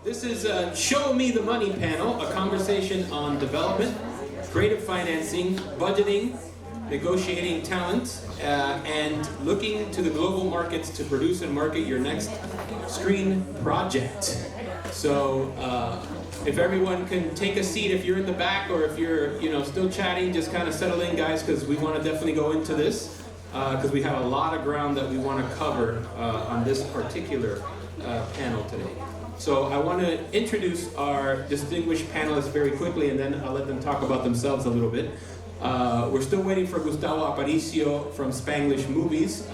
This is Show Me the Money panel, a conversation on development, creative financing, budgeting, negotiating talent, and looking to the global markets to produce and market your next screen project. So if everyone can take a seat, if you're in the back or if you're still chatting, just kind of settle in, guys, because we want to definitely go into this because we have a lot of ground that we want to cover on this particular panel today. So I want to introduce our distinguished panelists very quickly, and then I'll let them talk about themselves a little bit. We're still waiting for Gustavo Aparicio from Spanglish Movies.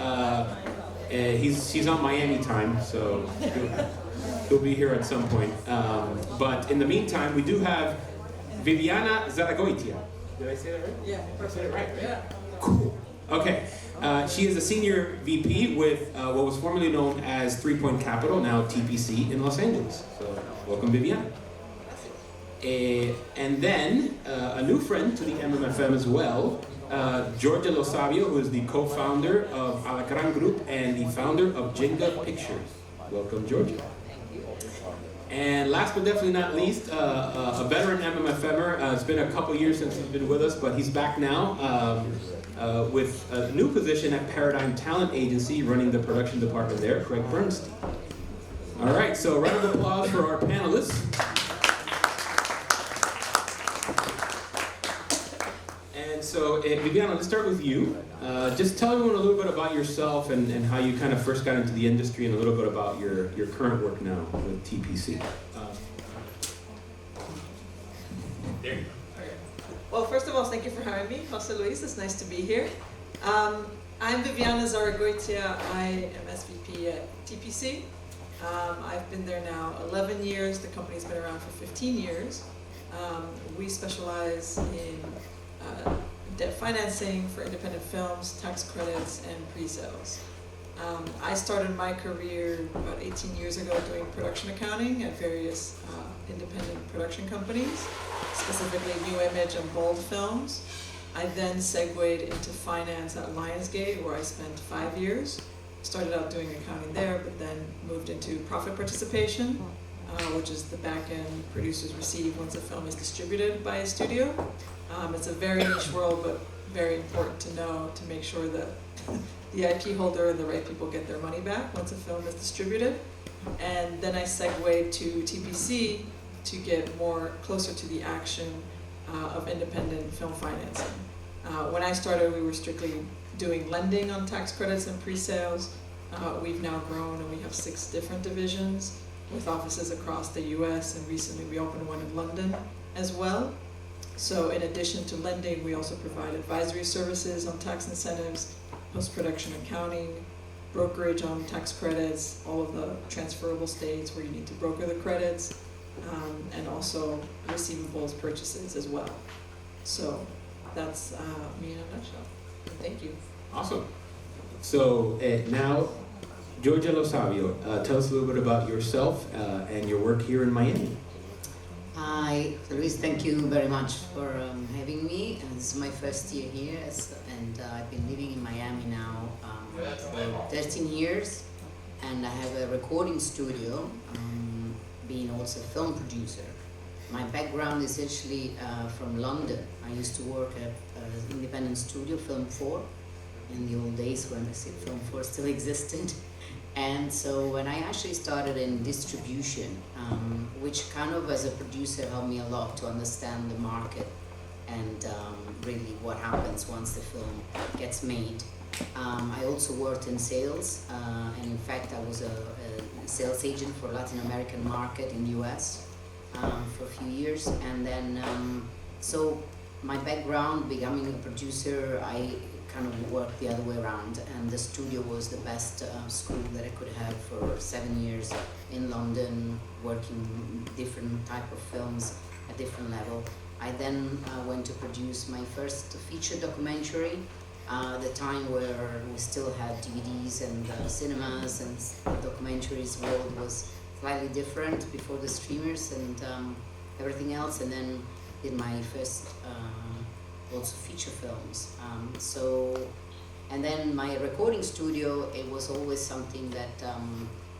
He's on Miami time, so he'll be here at some point. But in the meantime, we do have Viviana Zaragoitia. Did I say that right? Yeah, I said it right? Yeah. Cool. Okay. She is a senior VP with what was formerly known as 3 Point Capital, now TPC in Los Angeles. So welcome, Viviana. And then a new friend to the MMFM as well, Georgia Losavio, who is the co-founder of Alacran Group and the founder of Jenga Pictures. Welcome, Georgia. And last but definitely not least, a veteran MMFMer. It's been a couple years since he's been with us, but he's back now with a new position at Paradigm Talent Agency, running the production department there, Craig Bernstein. All right, so a round of applause for our panelists. And so, Viviana, let's start with you. Just tell everyone a little bit about yourself and how you kind of first got into the industry and a little bit about your current work now with TPC. There you go. Well, first of all, thank you for having me, Jose Luis. It's nice to be here. I'm Viviana Zaragoitia. I am SVP at TPC. I've been there now 11 years. The company's been around for 15 years. We specialize in debt financing for independent films, tax credits, and pre-sales. I started my career about 18 years ago doing production accounting at various independent production companies, specifically New Image and Bold Films. I then segued into finance at Lionsgate, where I spent 5 years. Started out doing accounting there, but then moved into profit participation, which is the back-end producers receive once a film is distributed by a studio. It's a very niche world, but very important to know to make sure that the IP holder and the right people get their money back once a film is distributed. And then I segued to TPC to get more closer to the action of independent film financing. When I started, we were strictly doing lending on tax credits and pre-sales. We've now grown and we have 6 different divisions with offices across the US, and recently we opened one in London as well. So in addition to lending, we also provide advisory services on tax incentives, post-production accounting, brokerage on tax credits, all of the transferable states where you need to broker the credits, and also receivables purchases as well. So that's me in a nutshell. Thank you. Awesome. So now, Georgia Losavio, tell us a little bit about yourself and your work here in Miami. Hi, Luis, thank you very much for having me. This is my first year here, and I've been living in Miami now for 13 years, and I have a recording studio, being also a film producer. My background is actually from London. I used to work at an independent studio, Film 4, in the old days when Film 4 still existed. And so when I actually started in distribution, which kind of as a producer helped me a lot to understand the market and really what happens once the film gets made. I also worked in sales, and in fact I was a sales agent for Latin American market in the US for a few years. And then, so my background, becoming a producer, I kind of worked the other way around, and the studio was the best school that I could have for 7 years in London, working different type of films at different level. I then went to produce my first feature documentary, the time where we still had DVDs and cinemas, and the documentaries world was slightly different before the streamers and everything else, and then did my first also feature films. And then my recording studio, it was always something that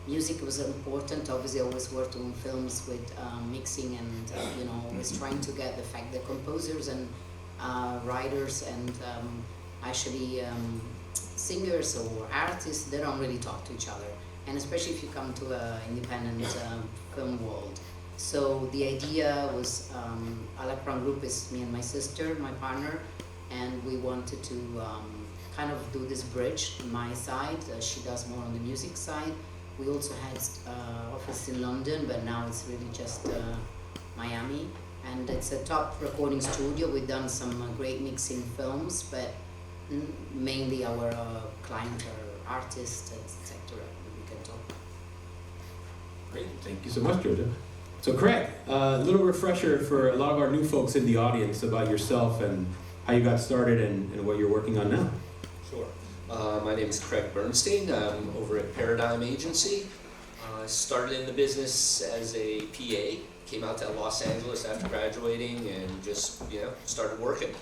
music was important. Obviously, I always worked on films with mixing and always trying to get the fact that composers and writers and actually singers or artists, they don't really talk to each other, and especially if you come to an independent film world. So the idea was, Alakran Group is me and my sister, my partner, and we wanted to kind of do this bridge on my side. She does more on the music side. We also had office in London, but now it's really just Miami. And it's a top recording studio. We've done some great mixing films, but mainly our client are artists, etc. We can talk. Great, thank you so much, Georgia. So Craig, a little refresher for a lot of our new folks in the audience about yourself and how you got started and what you're working on now. Sure. My name is Craig Bernstein. I'm over at Paradigm Agency. I started in the business as a PA, came out to Los Angeles after graduating and just, started working,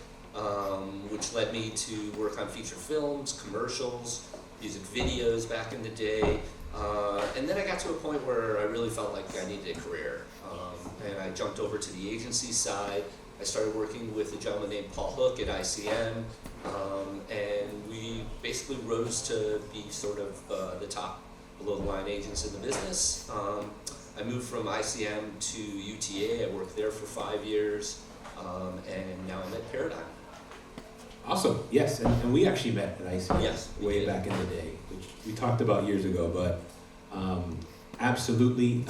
which led me to work on feature films, commercials, music videos back in the day. And then I got to a point where I really felt like I needed a career. And I jumped over to the agency side. I started working with a gentleman named Paul Hook at ICM, and we basically rose to be sort of the top below-the-line agents in the business. I moved from ICM to UTA. I worked there for 5 years, and now I'm at Paradigm. Awesome, yes, and we actually met at ICM way back in the day, which we talked about years ago, but absolutely.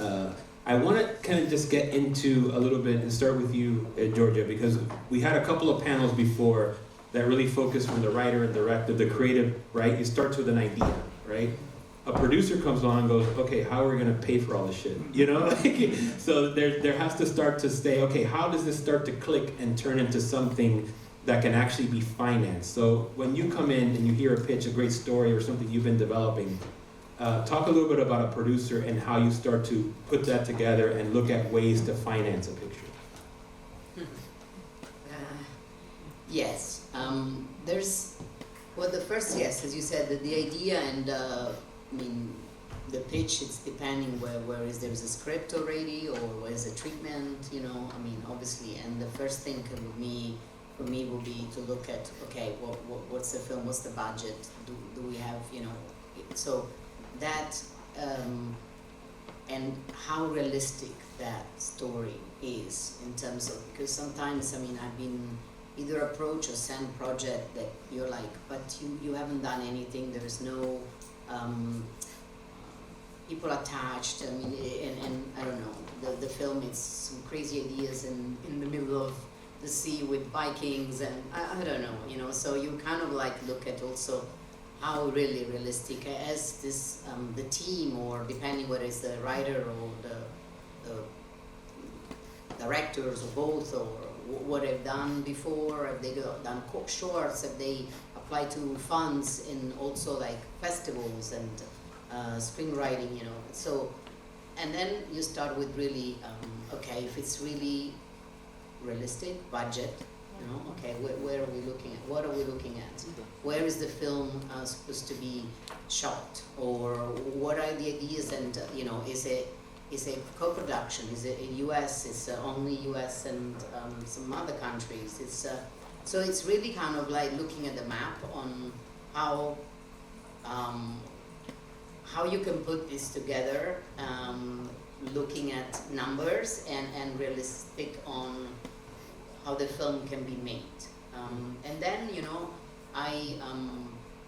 I want to kind of just get into a little bit and start with you, Georgia, because we had a couple of panels before that really focused from the writer and director, the creative, right? It starts with an idea, right? A producer comes along and goes, okay, how are we going to pay for all this shit? So there has to start to say, okay, how does this start to click and turn into something that can actually be financed? So when you come in and you hear a pitch, a great story or something you've been developing, talk a little bit about a producer and how you start to put that together and look at ways to finance a picture. Yes, the first, yes, as you said, the idea and the pitch, it's depending where there's a script already or where's a treatment, obviously, and the first thing for me will be to look at, okay, what's the film, what's the budget, do we have, so that, and how realistic that story is in terms of, because sometimes, I've been either approached or sent project that you're like, but you haven't done anything, there's no people attached, and I don't know, the film is some crazy ideas in the middle of the sea with Vikings, and I don't know, so you kind of like look at also how really realistic as this the team, or depending whether it's the writer or the directors or both, or what they've done before, have they done shorts, have they applied to funds in also like festivals and screenwriting, so, and then you start with really okay, if it's really realistic budget, okay, where are we looking at? What are we looking at? Where is the film supposed to be shot? Or what are the ideas? And is it co-production? Is it in US? Is it only US and some other countries? It's so it's really kind of like looking at the map on how you can put this together, looking at numbers and realistic on how the film can be made, and then I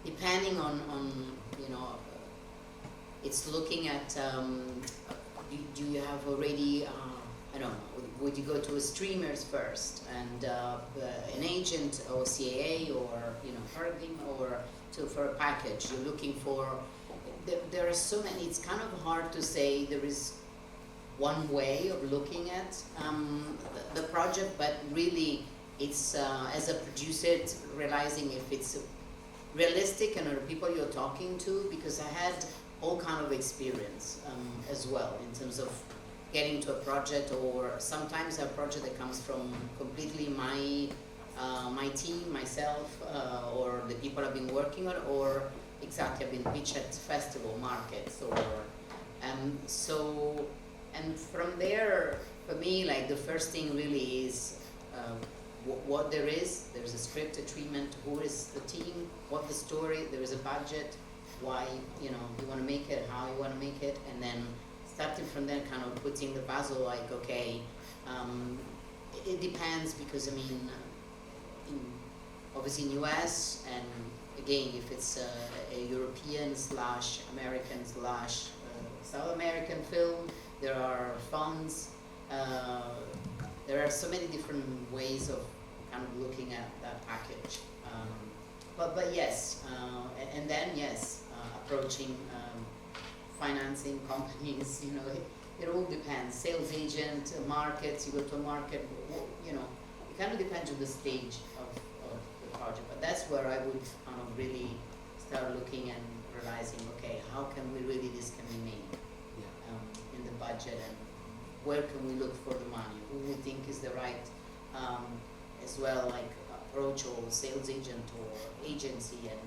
depending on it's looking at do you have already I don't know, would you go to a streamers first and an agent or CAA or Harding, or for a package you're looking for? There are so many. It's kind of hard to say there is one way of looking at the project, but really it's as a producer, it's realizing if it's realistic and are the people you're talking to, because I had all kind of experience as well in terms of getting to a project, or sometimes a project that comes from completely my team, myself, or the people I've been working on, or exactly I've been pitched at festival markets or So, and from there, for me, like the first thing really is what there is. There's a scripted treatment. Who is the team? What the story? There is a budget. Why you want to make it? How you want to make it? And then starting from there, kind of putting the puzzle. Like okay, it depends because I mean, obviously in US and again if it's a European / American / South American film, there are funds. There are so many different ways of kind of looking at that package. But yes, and then yes, approaching financing companies. It all depends. Sales agent, markets. You go to a market. It kind of depends on the stage of the project. But that's where I would kind of really start looking and realizing, okay, how can this can be made in the budget, and where can we look for the money? Who we think is the right, as well, like approach or sales agent or agency, and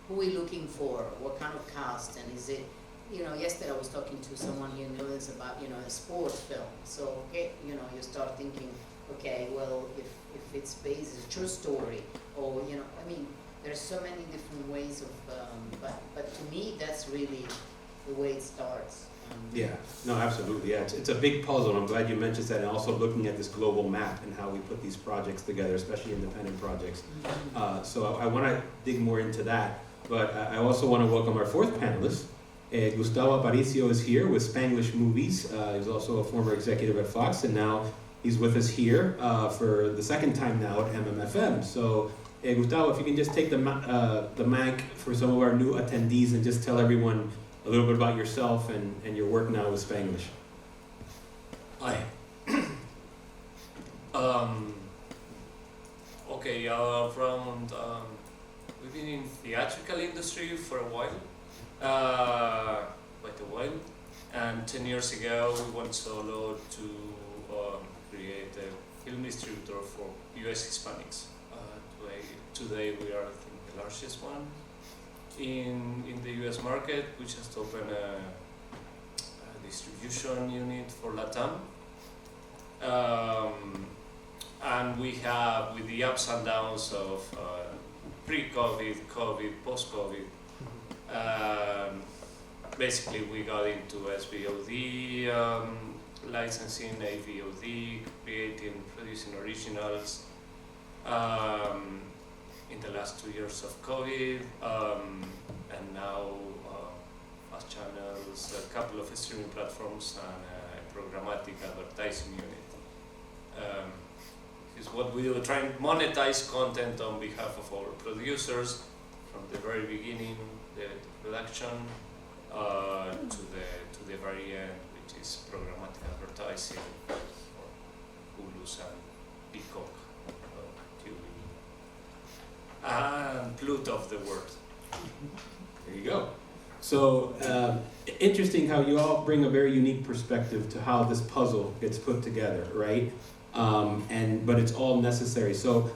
who we looking for? What kind of cast, and is it? Yesterday I was talking to someone here in the audience about a sport film. So okay, you start thinking, okay, well if it's based on a true story, or I mean, there's so many different ways of, but to me that's really the way it starts. Yeah, no, absolutely. Yeah, it's a big puzzle. I'm glad you mentioned that, and also looking at this global map and how we put these projects together, especially independent projects. So I want to dig more into that, but I also want to welcome our fourth panelist. Gustavo Aparicio is here with Spanglish Movies. He's also a former executive at Fox, and now he's with us here for the second time now at MMFM. So, Gustavo, if you can just take the mic for some of our new attendees and just tell everyone a little bit about yourself and your work now with Spanglish. Hi. Okay, we've been in theatrical industry for a while, quite a while, and 10 years ago we went solo to create a film distributor for US Hispanics. Today we are, I think, the largest one in the US market, which has opened a distribution unit for LATAM. And we have, with the ups and downs of pre-COVID, COVID, post-COVID, basically we got into SVOD, licensing, AVOD, creating, producing originals. In the last 2 years of COVID, and now fast channels, a couple of streaming platforms, and a programmatic advertising unit. Is what we do, try and monetize content on behalf of our producers from the very beginning, the production, to the very end, which is programmatic advertising for Hulu's and Peacock. And Pluto of the world. There you go. So interesting how you all bring a very unique perspective to how this puzzle gets put together, right? But it's all necessary. So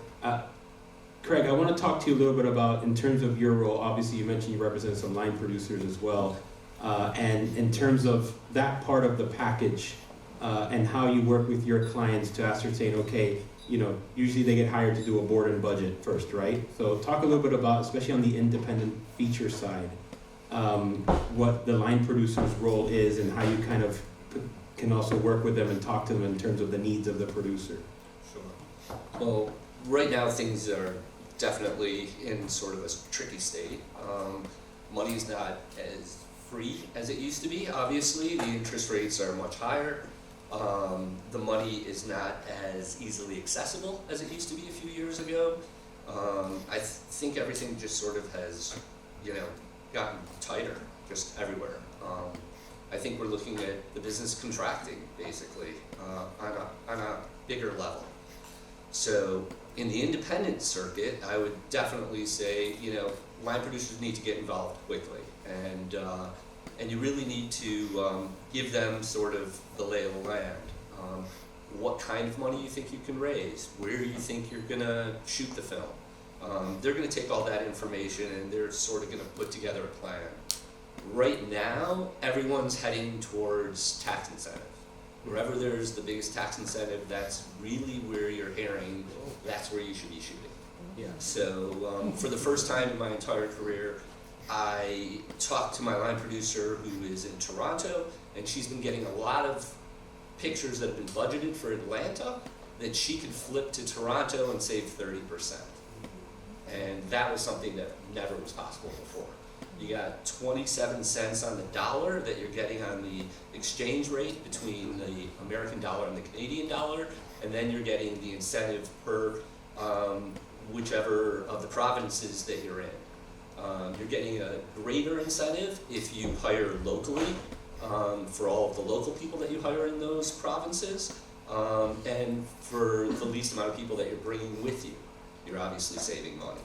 Craig, I want to talk to you a little bit about, in terms of your role, obviously you mentioned you represent some line producers as well, and in terms of that part of the package and how you work with your clients to ascertain, okay, usually they get hired to do a board and budget first, right? So talk a little bit about, especially on the independent feature side, what the line producer's role is and how you kind of can also work with them and talk to them in terms of the needs of the producer. Sure. Well, right now things are definitely in sort of a tricky state. Money is not as free as it used to be. Obviously, the interest rates are much higher. The money is not as easily accessible as it used to be a few years ago. I think everything just sort of has, gotten tighter just everywhere. I think we're looking at the business contracting basically on a bigger level. So in the independent circuit, I would definitely say, line producers need to get involved quickly, and you really need to give them sort of the lay of the land. What kind of money you think you can raise, where you think you're gonna shoot the film. They're gonna take all that information and they're sort of gonna put together a plan. Right now, everyone's heading towards tax incentive. Wherever there's the biggest tax incentive, that's really where you're hearing, that's where you should be shooting. Yeah. So for the first time in my entire career, I talked to my line producer who is in Toronto, and she's been getting a lot of pictures that have been budgeted for Atlanta that she could flip to Toronto and save 30%. And that was something that never was possible before. You got 27 cents on the dollar that you're getting on the exchange rate between the American dollar and the Canadian dollar, and then you're getting the incentive per whichever of the provinces that you're in. You're getting a greater incentive if you hire locally for all of the local people that you hire in those provinces, and for the least amount of people that you're bringing with you. You're obviously saving money.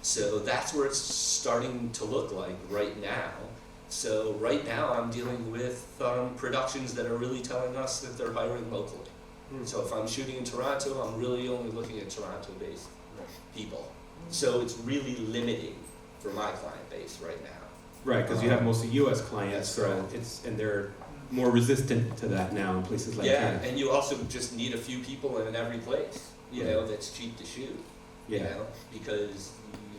So that's where it's starting to look like right now. So right now I'm dealing with productions that are really telling us that they're hiring locally. So if I'm shooting in Toronto, I'm really only looking at Toronto-based people. So it's really limiting for my client base right now. Right, because you have mostly U.S. clients, That's so correct. and they're more resistant to that now in places like Yeah, Canada. and you also just need a few people in every place, you know, that's cheap to shoot. You Yeah. know, because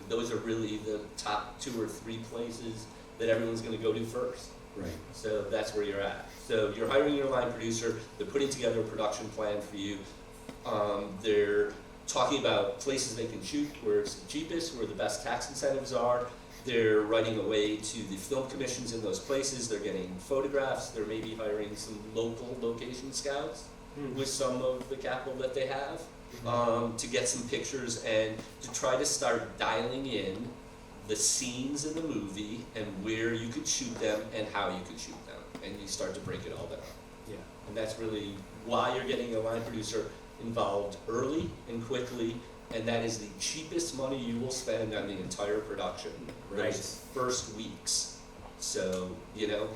those are really the top 2 or 3 places that everyone's going to go to first. Right. So that's where you're at. So you're hiring your line producer, they're putting together a production plan for you. They're talking about places they can shoot where it's the cheapest, where the best tax incentives are. They're writing away to the film commissions in those places. They're getting photographs. They're maybe hiring some local location scouts with some of the capital that they have to get some pictures and to try to start dialing in the scenes in the movie and where you could shoot them and how you could shoot them. And you start to break it all down. Yeah. And that's really why you're getting a line producer involved early and quickly, and that is the cheapest money you will spend on the entire production, Right. those first weeks. So, you know,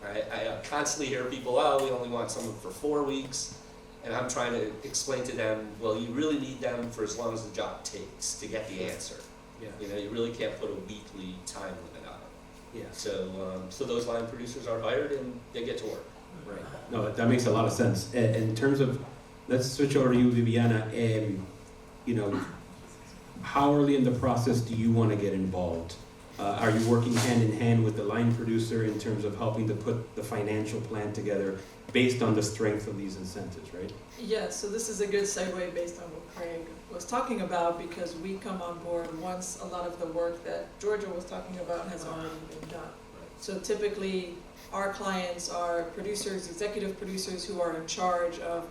I constantly hear people, oh, we only want someone for 4 weeks, and I'm trying to explain to them, well, you really need them for as long as the job takes to get the answer. Yeah. You know, you really can't put a weekly time limit on it. Yeah. So those line producers are hired and they get to work. Right. No, that makes a lot of sense. In terms of, let's switch over to you, Viviana. You know, how early in the process do you want to get involved? Are you working hand in hand with the line producer in terms of helping to put the financial plan together based on the strength of these incentives, right? Yeah, so this is a good segue based on what Craig was talking about, because we come on board once a lot of the work that Georgia was talking about has already been done. So typically, our clients are producers, executive producers who are in charge of,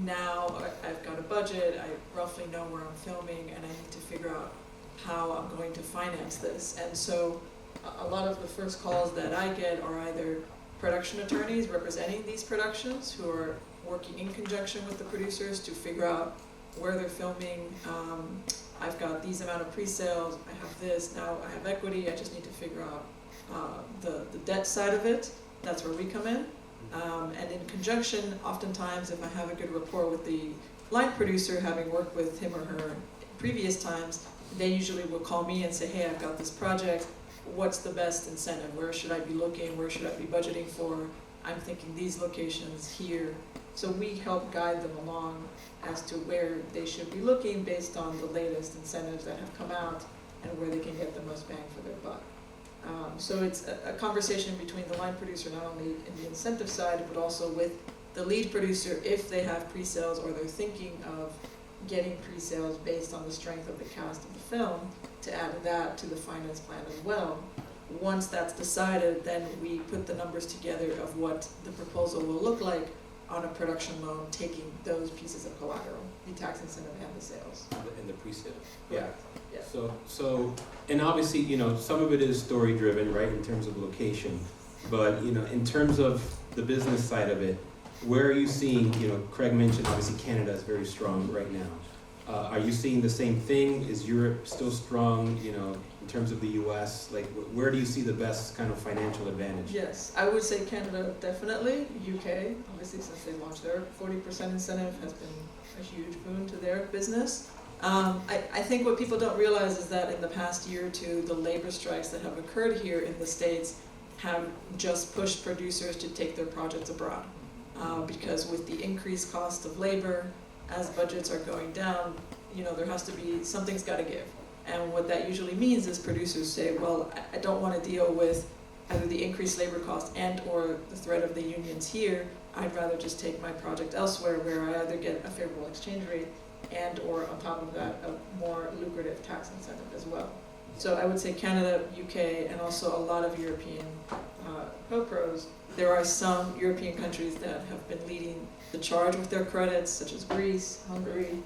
now I've got a budget, I roughly know where I'm filming, and I need to figure out how I'm going to finance this. And so a lot of the first calls that I get are either production attorneys representing these productions who are working in conjunction with the producers to figure out where they're filming. I've got these amount of pre-sales, I have this, now I have equity, I just need to figure out the debt side of it. That's where we come in. And in conjunction, oftentimes, if I have a good rapport with the line producer, having worked with him or her in previous times, they usually will call me and say, hey, I've got this project, what's the best incentive? Where should I be looking? Where should I be budgeting for? I'm thinking these locations here. So we help guide them along as to where they should be looking based on the latest incentives that have come out and where they can get the most bang for their buck. So it's a conversation between the line producer, not only in the incentive side, but also with the lead producer if they have pre-sales or they're thinking of getting pre-sales based on the strength of the cast of the film, to add that to the finance plan as well. Once that's decided, then we put the numbers together of what the proposal will look like on a production loan, taking those pieces of collateral, the tax incentive and the sales. In the pre-sales. Correct. Yeah. So, and obviously, you know, some of it is story driven, right, in terms of location. But, you know, in terms of the business side of it, where are you seeing, you know, Craig mentioned obviously Canada is very strong right now. Are you seeing the same thing? Is Europe still strong, you know, in terms of the US? Like, where do you see the best kind of financial advantage? Yes, I would say Canada definitely. UK, obviously, since they launched their 40% incentive, has been a huge boon to their business. I think what people don't realize is that in the past year or two, the labor strikes that have occurred here in the States have just pushed producers to take their projects abroad. Because with the increased cost of labor, as budgets are going down, there has to be, something's gotta give. And what that usually means is producers say, well, I don't wanna deal with either the increased labor cost and or the threat of the unions here. I'd rather just take my project elsewhere where I either get a favorable exchange rate and or on top of that, a more lucrative tax incentive as well. So I would say Canada, UK, and also a lot of European co-pros. There are some European countries that have been leading the charge with their credits, such as Greece, Hungary,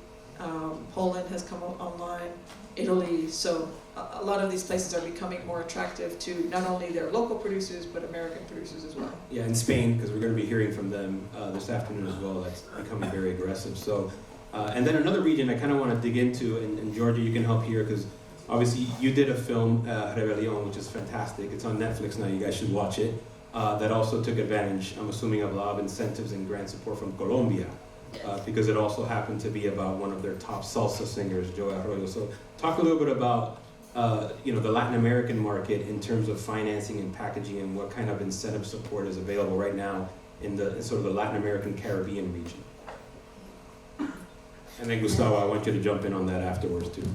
Poland has come online, Italy. So a lot of these places are becoming more attractive to not only their local producers, but American producers as well. Yeah, in Spain, because we're going to be hearing from them this afternoon as well, that's becoming very aggressive. So, and then another region I kind of want to dig into, and Georgia, you can help here, because obviously you did a film, Rebellion, which is fantastic. It's on Netflix now, you guys should watch it. That also took advantage, I'm assuming, of a lot of incentives and grant support from Colombia. Because it also happened to be about one of their top salsa singers, Joe Arroyo. So talk a little bit about the Latin American market in terms of financing and packaging, and what kind of incentive support is available right now in sort of the Latin American Caribbean region. And then Gustavo, I want you to jump in on that afterwards too.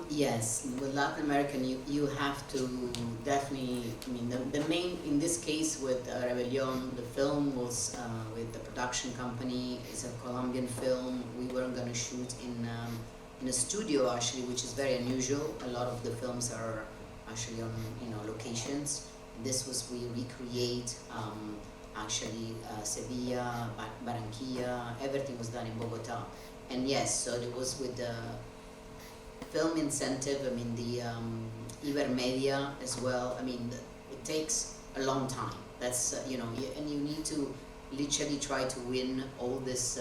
Yes, with Latin American, you have to definitely, the main, in this case with Rebellion, the film was with the production company. It's a Colombian film. We weren't going to shoot in a studio actually, which is very unusual. A lot of the films are actually on locations. This was, we recreate actually Sevilla, Barranquilla, everything was done in Bogota. And yes, so it was with the film incentive, the Ibermedia as well. It takes a long time. That's, and you need to literally try to win all this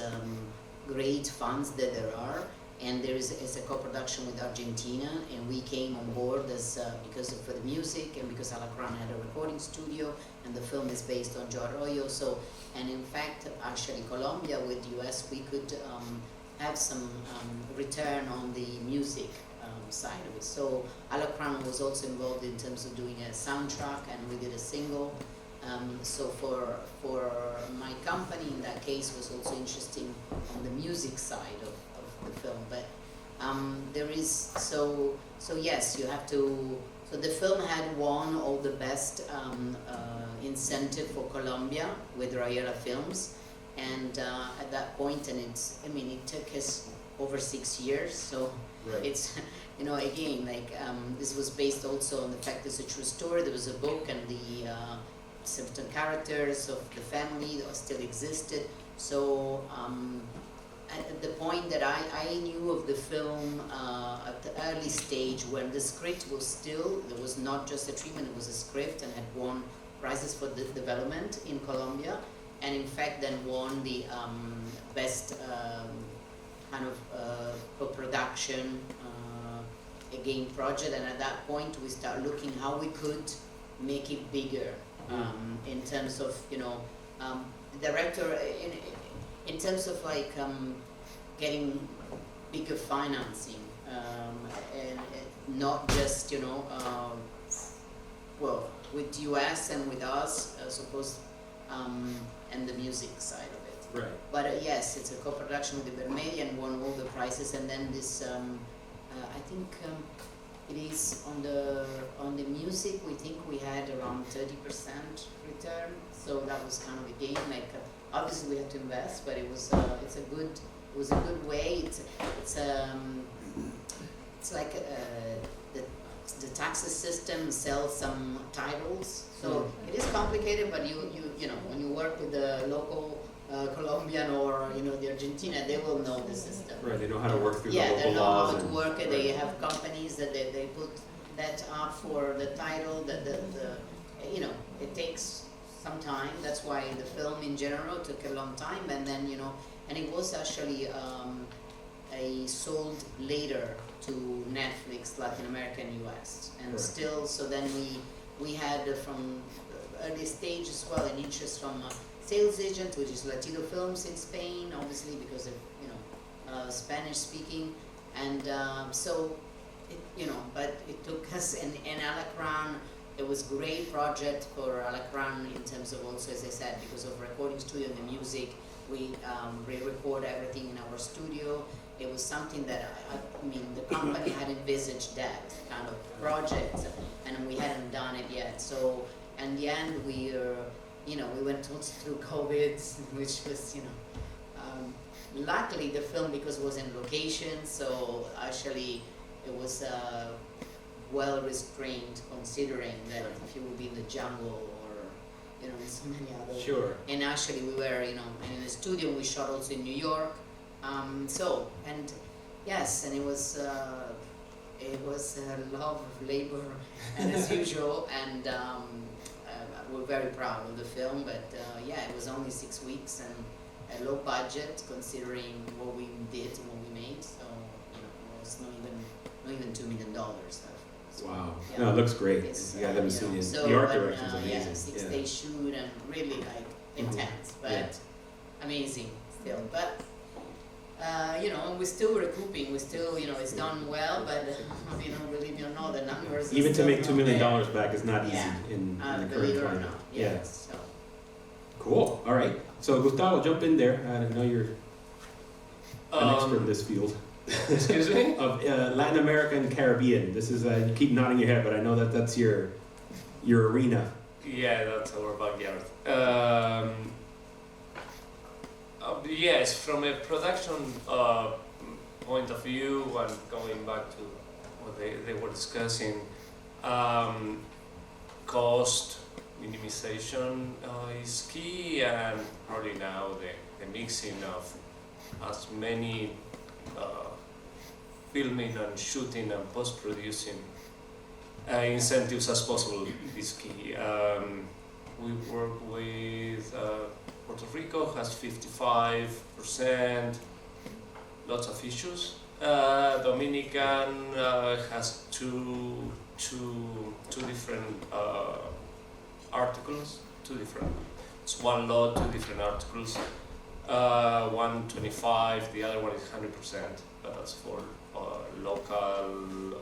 great funds that there are. And there is a co-production with Argentina, and we came on board as for the music, and because Alacran had a recording studio, and the film is based on Joe Arroyo. So, and in fact, actually Colombia with US, we could have some return on the music side of it. So Alacran was also involved in terms of doing a soundtrack, and we did a single. So for my company in that case was also interesting on the music side of the film. But there is, so yes, you have to, so the film had won all the best incentive for Colombia with Rayera Films. And at that point, and it took us over 6 years, so right. It's, again, this was based also on the fact it's a true story. There was a book, and the certain characters of the family still existed. So at the point that I knew of the film at the early stage, when the script was still, there was not just a treatment, it was a script, and had won prizes for the development in Colombia. And in fact then won the best kind of co-production again project. And at that point we start looking how we could make it bigger in terms of the director in terms of getting bigger financing and not just with US and with us suppose and the music side of it. Right. But yes, it's a co-production with the Ibermedia and won all the prizes. And then this, I think it is on the music. We think we had around 30% return. So that was kind of a gain. Obviously we had to invest, but it was a good way. It's like the taxes system sells some titles, so it is complicated. But you when you work with the local Colombian or the Argentina, they will know the system. Right, they know how to work through the local laws. Yeah, they know how to work it. They have companies that they put that up for the title. It takes some time. That's why the film in general took a long time, and then and it was actually sold later to Netflix, Latin America and US, and still. So then we had from early stage as well an interest from a sales agent, which is Latino Films in Spain, obviously because of Spanish speaking, and so it, but it took us and Alacran it was great project for Alacran in terms of also, as I said, because of recording studio and the music, we re-record everything in our studio. It was something that, I mean, the company had envisaged that kind of project, and we hadn't done it yet. So, in the end, we went also through COVID, which was, luckily the film, because it was in location, so actually it was well restrained, considering that if you would be in the jungle or in so many other. Sure. And actually we were in the studio. We shot also in New York. Yes, and it was a lot of labor, and as usual, and we're very proud of the film. But it was only 6 weeks and a low budget considering what we did and what we made. So it was not even $2 million. Wow. Yeah. No, it looks great. It's, You haven't seen it. so, The art and, direction is amazing. 6-day shoot and really like intense, but amazing still. But we're still recouping. We're still, it's done well, but believe it or not, the numbers. Even to make $2 million there. back is not easy Yeah. in the Believe current it or climate. not, Yeah. yes. So. Cool. All right. So Gustavo, jump in there. I know you're an expert in this field. Excuse me? Of Latin America and Caribbean. This is you keep nodding your head, but I know that's your arena. Yeah, that's our backyard. Yes, from a production point of view, and going back to what they were discussing, cost minimization is key, and probably now the mixing of as many filming and shooting and post-producing incentives as possible is key. We work with Puerto Rico, has 55%, lots of issues. Dominican has two different articles, it's one lot, 2 different articles. One 25, the other one is 100%, but that's for local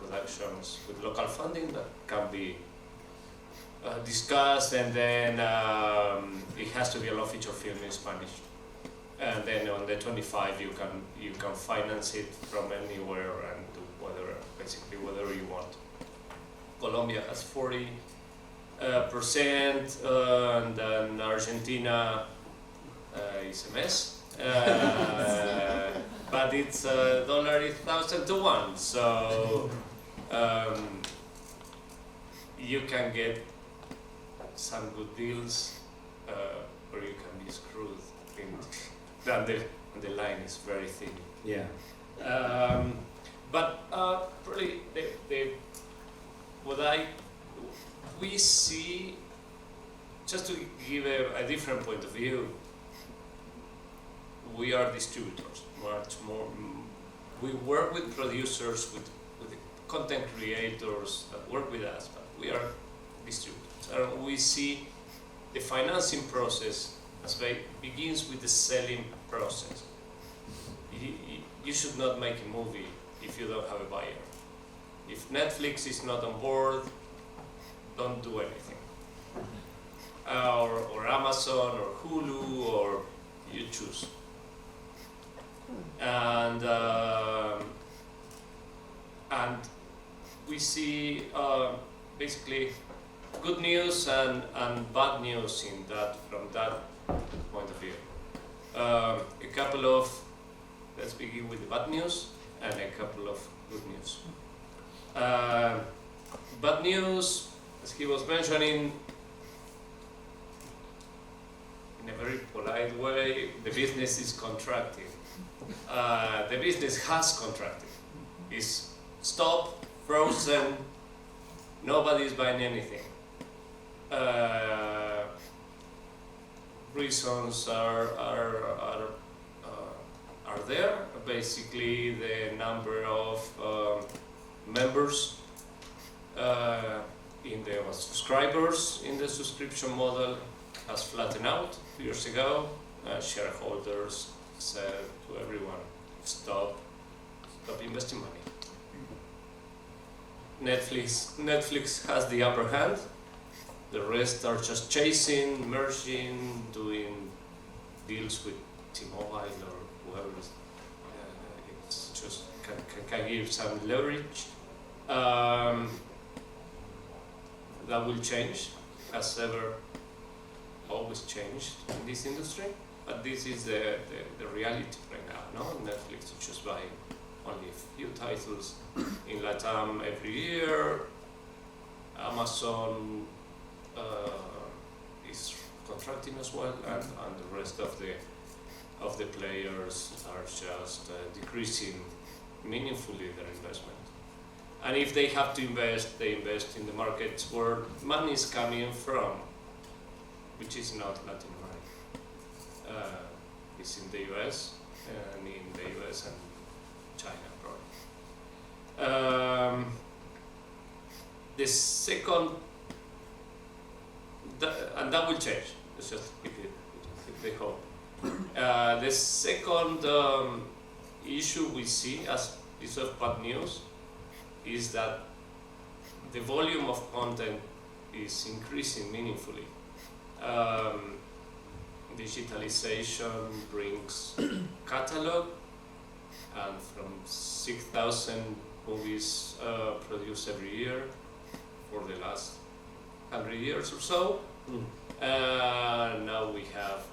productions with local funding that can be discussed, and then it has to be a low feature film in Spanish. And then on the 25, you can finance it from anywhere and do whatever you want. Colombia has 40%, and then Argentina is a mess. But it's dollar is 1,000 to 1, so you can get some good deals, or you can be screwed. And the line is very thin. Yeah. But probably we see, just to give a different point of view, we are distributors much more. We work with producers, with content creators that work with us, but we are distributors. And we see the financing process as begins with the selling process. You should not make a movie if you don't have a buyer. If Netflix is not on board, don't do anything. Or Amazon or Hulu, or you choose. And we see basically good news and bad news from that point of view. A couple of, let's begin with the bad news and a couple of good news. Bad news, as he was mentioning, in a very polite way, the business is contracting. The business has contracted. It's stopped, frozen, nobody's buying anything. Reasons are there. Basically, the number of members in the subscribers in the subscription model has flattened out 2 years ago. Shareholders said to everyone, stop investing money. Netflix has the upper hand. The rest are just chasing, merging, doing deals with T-Mobile or whoever. It's just can give some leverage. That will change, as ever, always changed in this industry. But this is the reality right now. No, Netflix is just buying only a few titles in Latam every year. Amazon is contracting as well, and the rest of the players are just decreasing meaningfully their investment. And if they have to invest, they invest in the markets where money is coming from, which is not Latin America. It's in the US, and in the US and China probably. The second, and that will change. It's just if they hope. The second issue we see as piece of bad news is that the volume of content is increasing meaningfully. Digitalization brings catalog, and from 6,000 movies produced every year for the last 100 years or so, now we have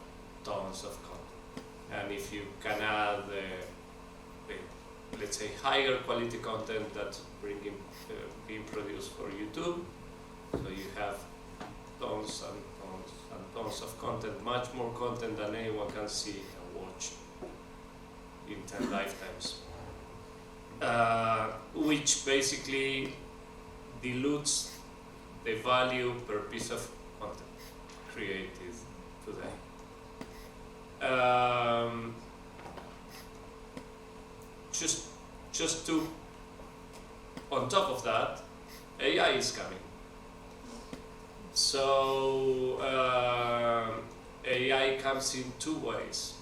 tons of content. And if you can add let's say higher quality content that's being produced for YouTube, so you have tons and tons and tons of content, much more content than anyone can see and watch in 10 lifetimes, which basically dilutes the value per piece of content created today. Just to, on top of that, AI is coming. So AI comes in two ways.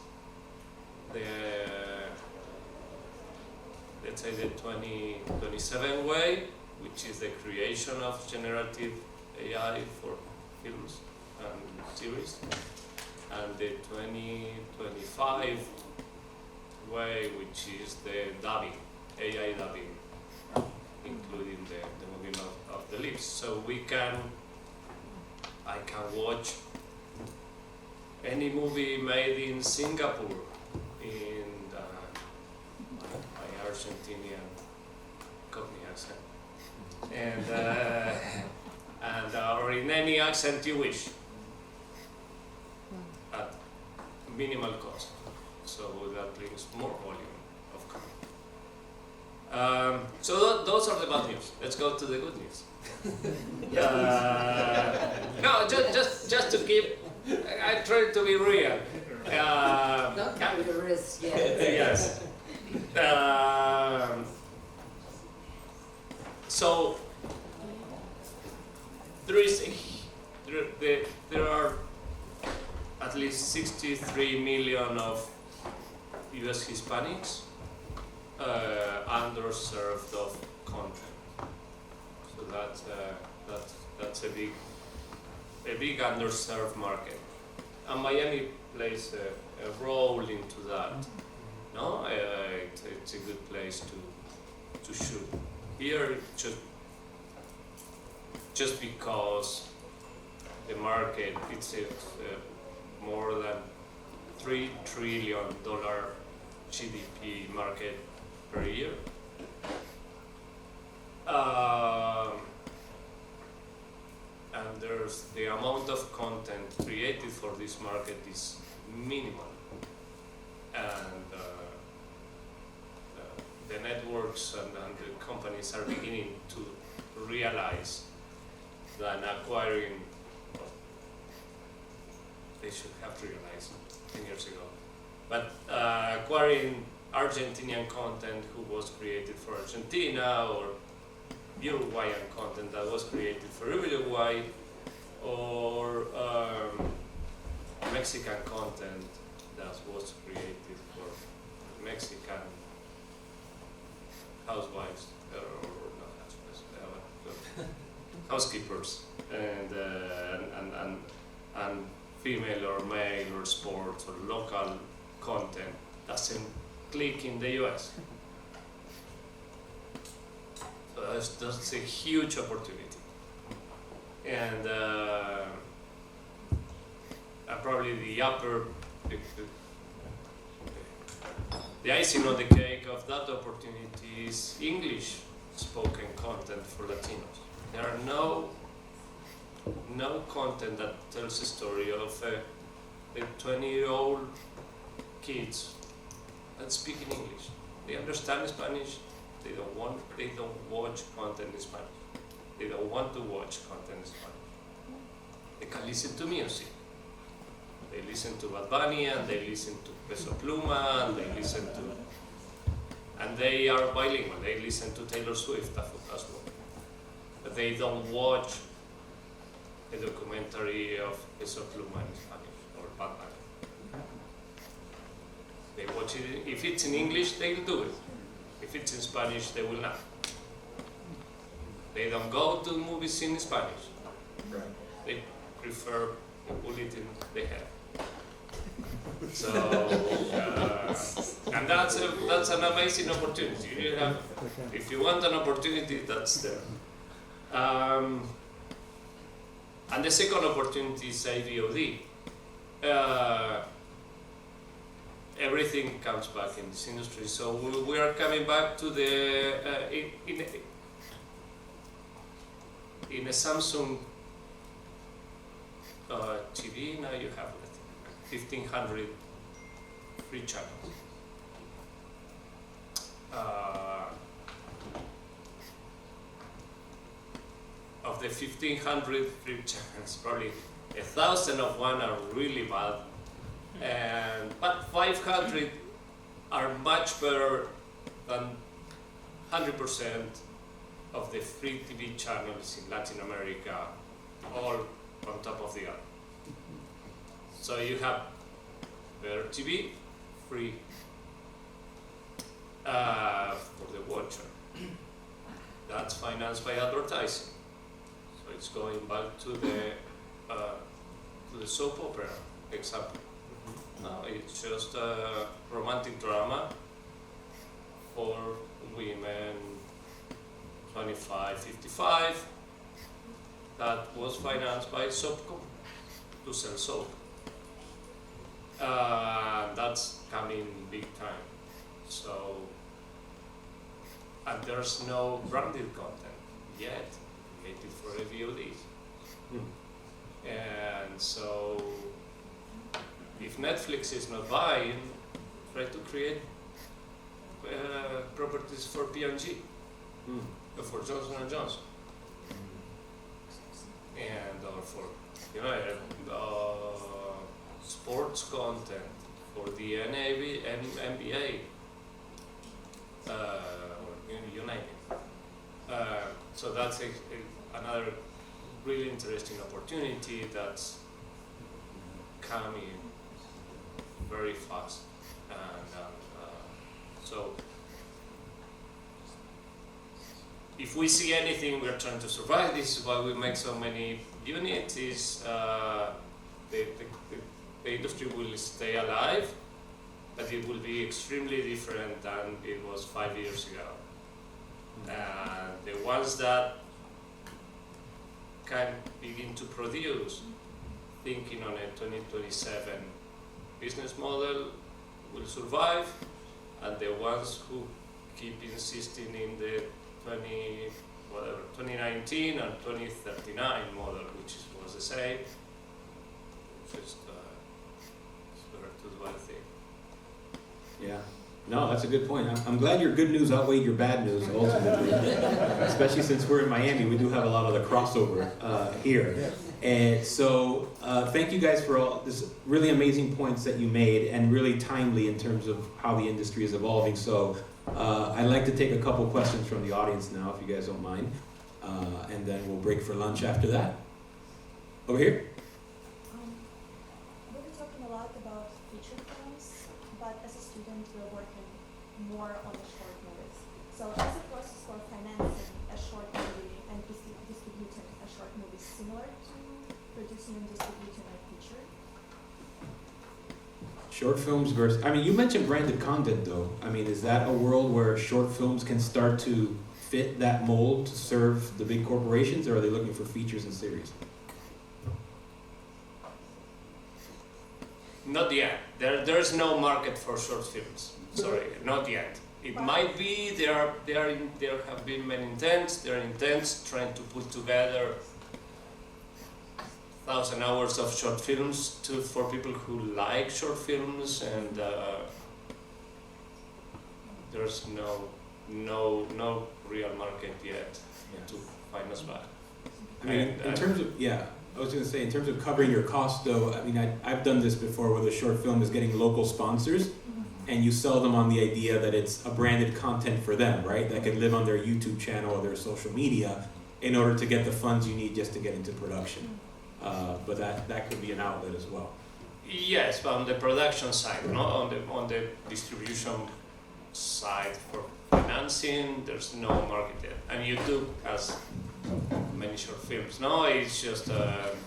Let's say the 2027 way, which is the creation of generative AI for films and series, and the 2025 way, which is the dubbing, AI dubbing, including the moving of the lips. So I can watch any movie made in Singapore in my Argentinian Cockney accent, and or in any accent you wish, at minimal cost. So that brings more volume of content. So those are the bad news. Let's go to the good news. No, just to keep. I try to be real. Don't carry the risk yet. Yes. So there are at least 63 million of U.S. Hispanics underserved of content. So that's a big underserved market, and Miami plays a role into that. No, it's a good place to shoot. Here, just because the market, it's more than $3 trillion GDP market per year. And there's the amount of content created for this market is minimal, and the networks and the companies are beginning to realize that acquiring, they should have realized 10 years ago, but acquiring Argentinian content who was created for Argentina, or Uruguayan content that was created for Uruguay, or Mexican content that was created for Mexican housewives, or not housewives, housekeepers and female or male or sports or local content doesn't click in the US. So that's a huge opportunity. And probably the icing on the cake of that opportunity is English spoken content for Latinos. There are no content that tells a story of a 20-year-old kids that speak in English. They understand Spanish. They don't watch content in Spanish. They don't want to watch content in Spanish. They can listen to music. They listen to Bad Bunny and they listen to Peso Pluma and they are bilingual. They listen to Taylor Swift as well. But they don't watch a documentary of Peso Pluma in Spanish or Bad Bunny. They watch it. If it's in English, they'll do it. If it's in Spanish, they will not. They don't go to movies in Spanish. Right. They prefer the bulletin they have. So, and that's an amazing opportunity. You have, if you want an opportunity, that's there. And the second opportunity is AVOD. Everything comes back in this industry. So we are coming back to the in a Samsung TV. Now you have 1,500 free channels. Of the 1,500 free channels, probably 1,000 of one are really bad, but 500 are much better than 100% of the free TV channels in Latin America, all on top of the other. So you have better TV, free for the watcher. That's financed by advertising. So it's going back to the soap opera example. Now it's just a romantic drama for women 25, 55 that was financed by soap company to sell soap. That's coming big time. So, and there's no branded content yet created for a VOD. And so, if Netflix is not buying, try to create properties for P&G, for Johnson & Johnson, and or for sports content for the NBA, you name it. So that's another really interesting opportunity that's coming very fast. And so if we see anything, we're trying to survive. This is why we make so many units. Is the industry will stay alive, but it will be extremely different than it was 5 years ago. And the ones that can begin to produce, thinking on a 2027 business model, will survive, and the ones who keep insisting in the 2019 and 2039 model, which was the same, just better to do one thing. Yeah. No, that's a good point. I'm glad your good news outweighed your bad news ultimately, especially since we're in Miami. We do have a lot of the crossover here. And so thank you guys for all this really amazing points that you made and really timely in terms of how the industry is evolving. So I'd like to take a couple questions from the audience now, if you guys don't mind. And then we'll break for lunch after that. Over here. We were talking a lot about feature films, but as a student, we're working more on the short movies. So is the process for financing a short movie and distributing a short movie similar to producing and distributing a feature? Short films versus, I mean, you mentioned branded content though. I mean, is that a world where short films can start to fit that mold to serve the big corporations, or are they looking for features and series? Not yet. There's no market for short films. Sorry, not yet. It might be. There have been many intents. There are intents trying to put together 1,000 hours of short films for people who like short films, and there's no real market yet to find us back. I mean, in terms of, yeah, I was going to say, in terms of covering your costs though, I mean, I've done this before where the short film is getting local sponsors and you sell them on the idea that it's a branded content for them, right? That can live on their YouTube channel or their social media in order to get the funds you need just to get into production. But that could be an outlet as well. Yes, but on the production side, not on the distribution side for financing, there's no market yet. And YouTube has many short films. No, it's just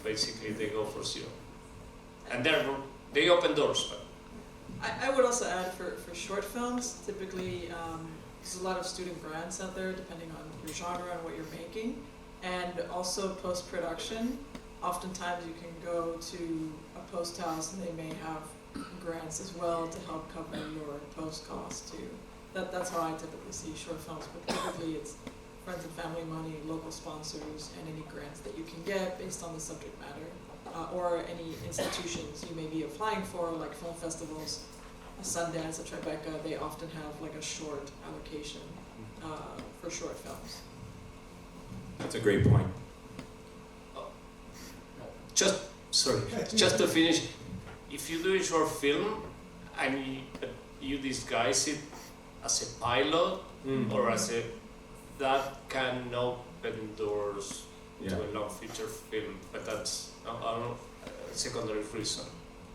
basically they go for zero, and they open doors. But I would also add for short films, typically there's a lot of student grants out there depending on your genre and what you're making, and also post-production. Oftentimes you can go to a post house and they may have grants as well to help cover your post costs too. That's how I typically see short films, but typically it's friends and family money, local sponsors, and any grants that you can get based on the subject matter, or any institutions you may be applying for, like film festivals, a Sundance, a Tribeca. They often have like a short allocation for short films. That's a great point. Just to finish, if you do a short film and you disguise it as a pilot or as that can open doors to a long feature film, but that's a secondary reason.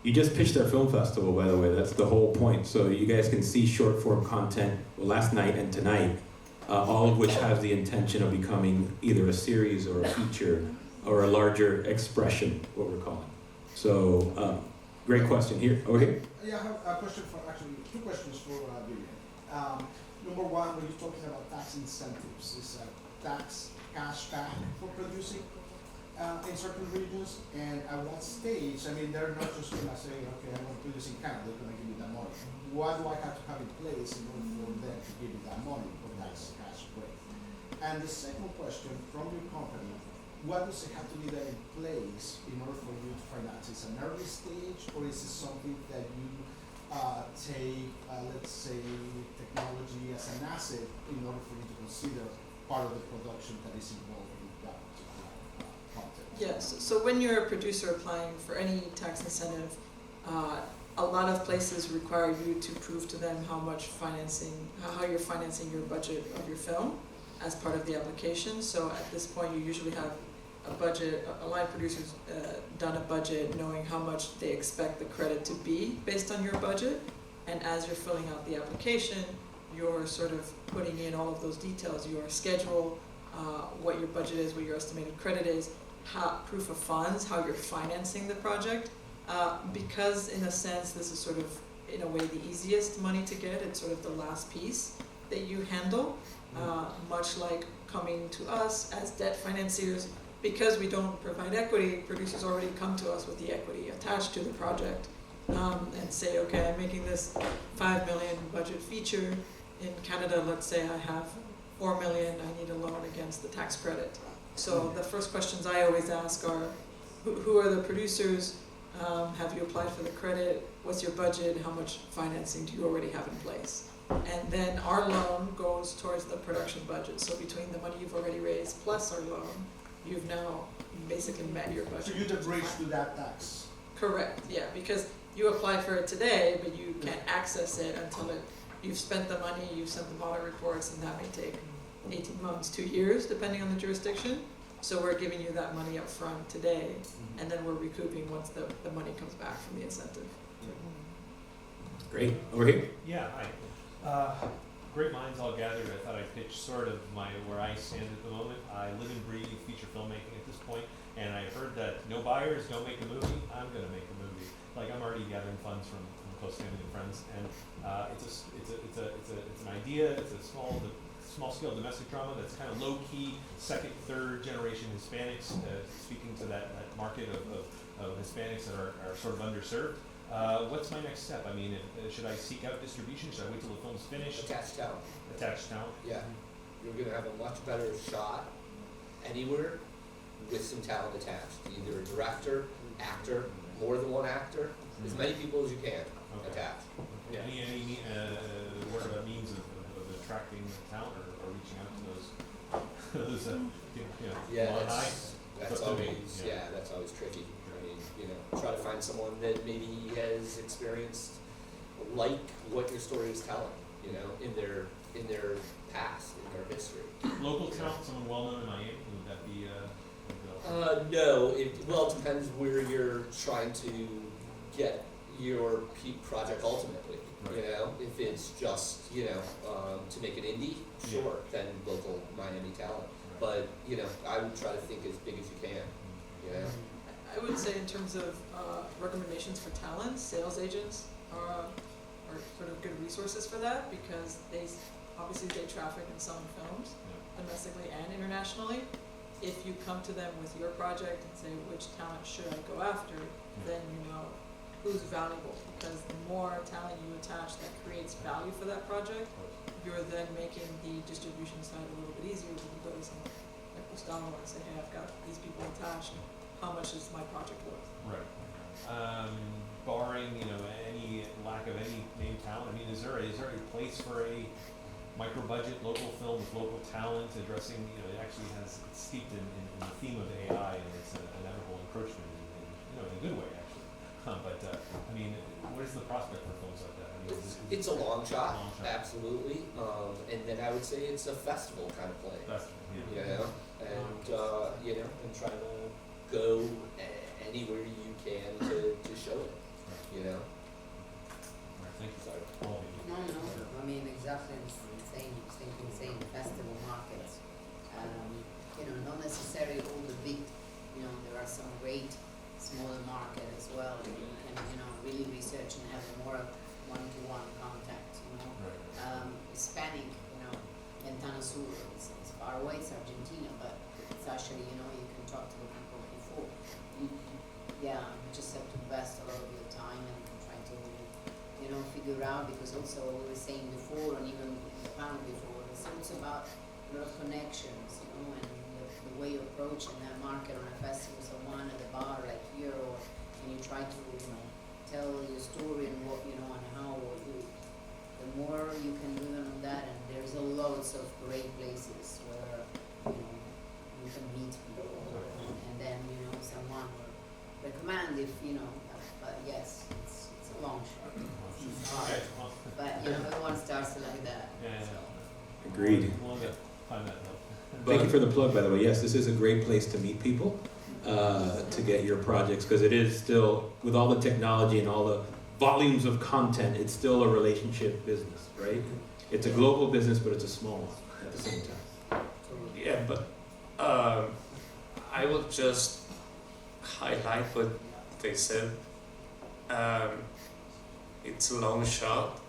You just pitched our film festival, by the way. That's the whole point. So you guys can see short form content last night and tonight, all of which has the intention of becoming either a series or a feature or a larger expression, what we're calling. So, great question. Here, over here. Yeah, I have a question actually two questions for Vivian. Number one, when you're talking about tax incentives, is tax cash back for producing in certain regions, and at what stage? I mean, they're not just gonna say, okay, I'm gonna produce in Canada, they're gonna give me that money. What do I have to have in place in order for them to give me that money for tax cash break? And the second question, from your company, what does it have to be there in place in order for you to finance? Is it an early stage, or is it something that you take, let's say, technology as an asset in order for you to consider part of the production that is involved in that content? Yes, so when you're a producer applying for any tax incentive, a lot of places require you to prove to them how you're financing your budget of your film as part of the application. So at this point, you usually have a budget, a line producer's done a budget knowing how much they expect the credit to be based on your budget, and as you're filling out the application, you're sort of putting in all of those details, your schedule, what your budget is, what your estimated credit is, proof of funds, how you're financing the project, because in a sense this is sort of, in a way, the easiest money to get. It's sort of the last piece that you handle, much like coming to us as debt financiers. Because we don't provide equity, producers already come to us with the equity attached to the project, and say, okay, I'm making this $5 million budget feature. In Canada, let's say I have $4 million, I need a loan against the tax credit. So the first questions I always ask are, who are the producers? Have you applied for the credit? What's your budget? How much financing do you already have in place? And then our loan goes towards the production budget. So between the money you've already raised plus our loan, you've now basically met your budget. So you did bridge to that tax? Correct, yeah, because you apply for it today, but you can't access it until you've spent the money, you've sent the audit reports, and that may take 18 months, 2 years, depending on the jurisdiction. So we're giving you that money up front today, and then we're recouping once the money comes back from the incentive. Great. Over here. Yeah, hi. great minds all gathered. I thought I'd pitch sort of where I stand at the moment. I live and breathe feature filmmaking at this point, and I heard that no buyers, don't make a movie. I'm going to make a movie. Like, I'm already gathering funds from close family and friends, and it's an idea. It's a small scale domestic drama that's kind of low key, second, third generation Hispanics, speaking to that market of Hispanics that are sort of underserved. What's my next step? I mean, should I seek out distribution? Should I wait till the film's finished? Attached talent. Attached talent? Yeah. You're gonna have a much better shot anywhere with some talent attached. Either a director, actor, more than one actor, as many people as you can attach. Okay. Any word about means of attracting talent or reaching out to those Yeah, high? that's always that's always tricky. I mean, try to find someone that maybe has experienced like what your story is telling, in their past, in their history. Local talent, someone well known in Miami, would that be No, it depends where you're trying to get your peak project ultimately. Right. If it's just to make an indie, sure, then local Miami talent. Right. But I would try to think as big as you can. I would say in terms of recommendations for talent, sales agents are sort of good resources for that because they traffic and sell films domestically and internationally. If you come to them with your project and say which talent should I go after, then you know who's valuable because the more talent you attach that creates value for that project, you're then making the distribution side a little bit easier when you go to someone like Gustavo and say, hey, I've got these people attached. How much is my project worth? Right. Barring any lack of any name talent, I mean, is there a place for a micro budget local film with local talent addressing it actually it's steeped in the theme of AI and its inevitable encroachment in a good way actually. But I mean, what is the prospect for films like that? I mean, It's a long shot, long shot. absolutely. And then I would say it's a festival kind of play. And try to go anywhere you can to show it. All right, thank you. Sorry. All of you. No, I mean, exactly the same festival markets. Not necessarily all the big, there are some great smaller market as well. And you can, really research and have more one-to-one contact, Right. Hispanic, Ventana Sur, it's far away, it's Argentina, but it's actually, you can talk to the people before. You just have to invest a lot of your time and try to, figure out, because also what we were saying before, and even the panel before, it's also about a lot of connections, and the way you approach in that market on a festival, someone at a bar like here, and you try to, tell your story and what, and how the more you can do on that, and there's lots of great places where, you can meet people, and then, someone will recommend if, but yes, it's a long shot. It's hard, Okay, well, but, everyone starts like that. yeah. Agreed. We'll find that out. Thank you for the plug, by the way. Yes, this is a great place to meet people, to get your projects, because it is still, with all the technology and all the volumes of content, it's still a relationship business, right? It's a global business, but it's a small one at the same time. Yeah, but I will just highlight what they said. It's a long shot.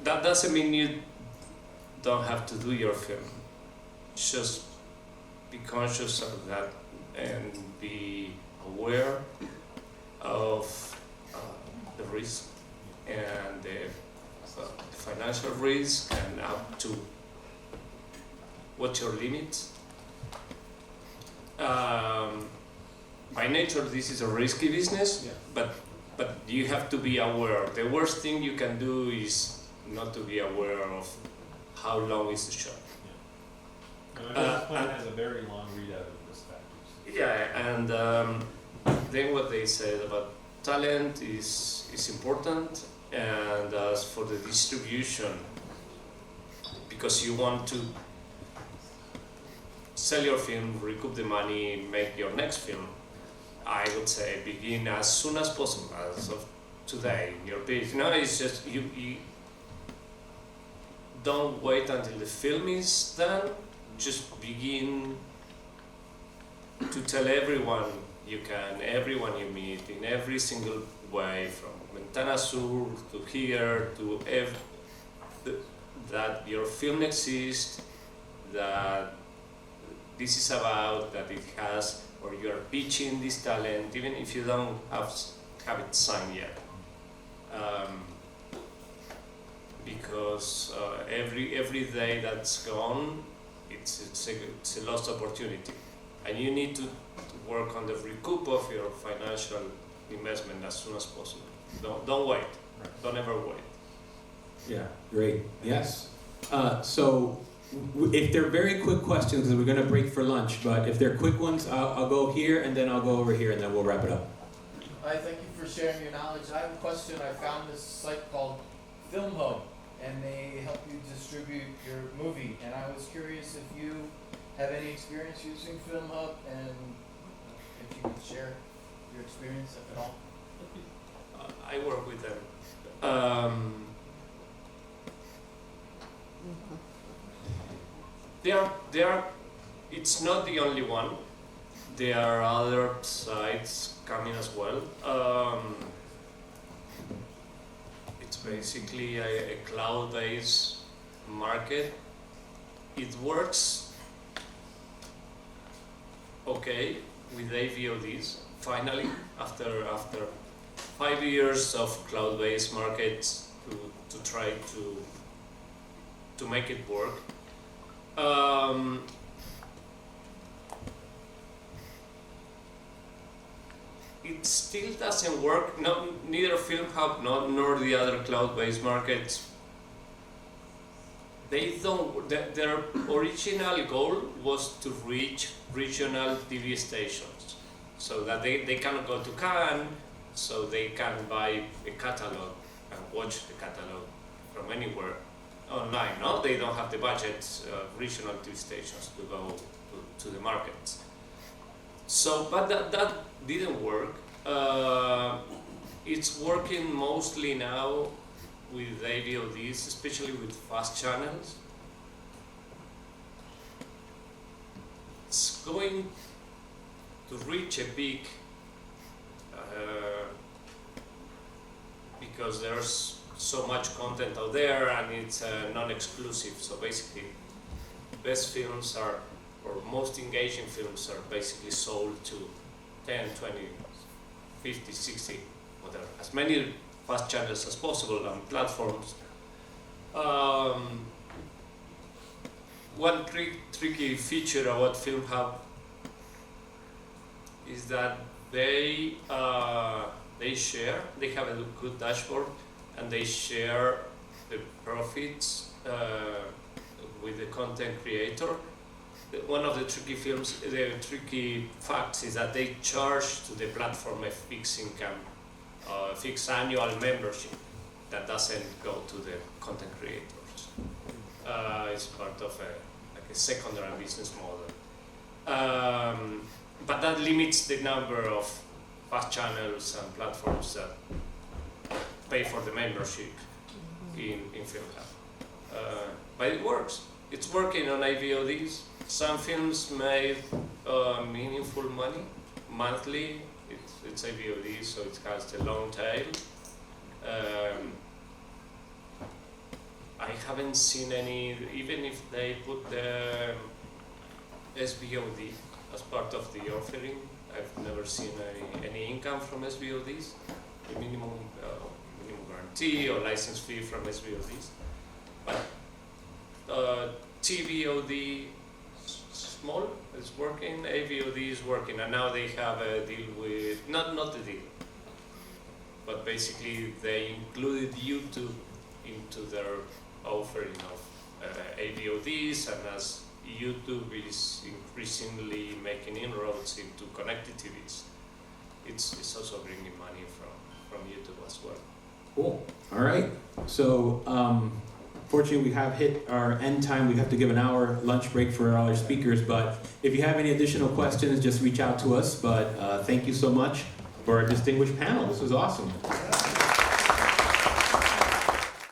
That doesn't mean you don't have to do your film. Just be conscious of that and be aware of the risk and the financial risk and up to what's your limits. By nature, this is a risky business, but you have to be aware. The worst thing you can do is not to be aware of how long is the shot. This plan has a very long readout of risk factors. Yeah, and then what they said about talent is important, and as for the distribution, because you want to sell your film, recoup the money, make your next film, I would say begin as soon as possible, as of today, in your pitch. It's just you don't wait until the film is done. Just begin to tell everyone you can, everyone you meet, in every single way, from Ventana Sur to here to that your film exists, that this is about, that it has, or you are pitching this talent, even if you don't have it signed yet. Because every day that's gone, it's a lost opportunity, and you need to work on the recoup of your financial investment as soon as possible. Don't wait. Right. Don't ever wait. Yeah, great. Yes. So if they're very quick questions, because we're going to break for lunch, but if they're quick ones, I'll go here and then I'll go over here and then we'll wrap it up. Hi, thank you for sharing your knowledge. I have a question. I found this site called Film Hub, and they help you distribute your movie. And I was curious if you have any experience using Film Hub, and if you could share your experience, if at all. I work with them. They are. It's not the only one. There are other sites coming as well. It's basically a cloud-based market. It works okay with AVODs. Finally, after 5 years of cloud-based markets to try to make it work. It still doesn't work. Neither Film Hub nor the other cloud-based markets. They don't. Their original goal was to reach regional TV stations, so that they cannot go to Cannes, so they can buy a catalog and watch the catalog from anywhere online. No, they don't have the budget regional TV stations to go to the markets. So, but that didn't work. It's working mostly now with AVODs, especially with fast channels. It's going to reach a peak because there's so much content out there, and it's non-exclusive. So basically, best films are, or most engaging films are basically sold to 10, 20, 50, 60, whatever, as many fast channels as possible on platforms. One tricky feature about Film Hub is that they share, they have a good dashboard, and they share the profits with the content creator. One of the tricky facts is that they charge to the platform a fixed income, fixed annual membership that doesn't go to the content creators. It's part of a secondary business model. But that limits the number of fast channels and platforms that pay for the membership in Film Hub. But it works. It's working on AVODs. Some films made meaningful money monthly. It's AVOD, so it has the long tail. I haven't seen any, even if they put the SVOD as part of the offering, I've never seen any income from SVODs, the minimum guarantee or license fee from SVODs. But TVOD, small, is working, AVOD is working, and now they have a deal with, not the deal, but basically they included YouTube into their offering of AVODs, and as YouTube is increasingly making inroads into connected TVs, it's also bringing money from YouTube as well. Cool. All right. So, fortunately, we have hit our end time. We have to give an hour lunch break for all our speakers. But if you have any additional questions, just reach out to us. But thank you so much for our distinguished panel. This was awesome.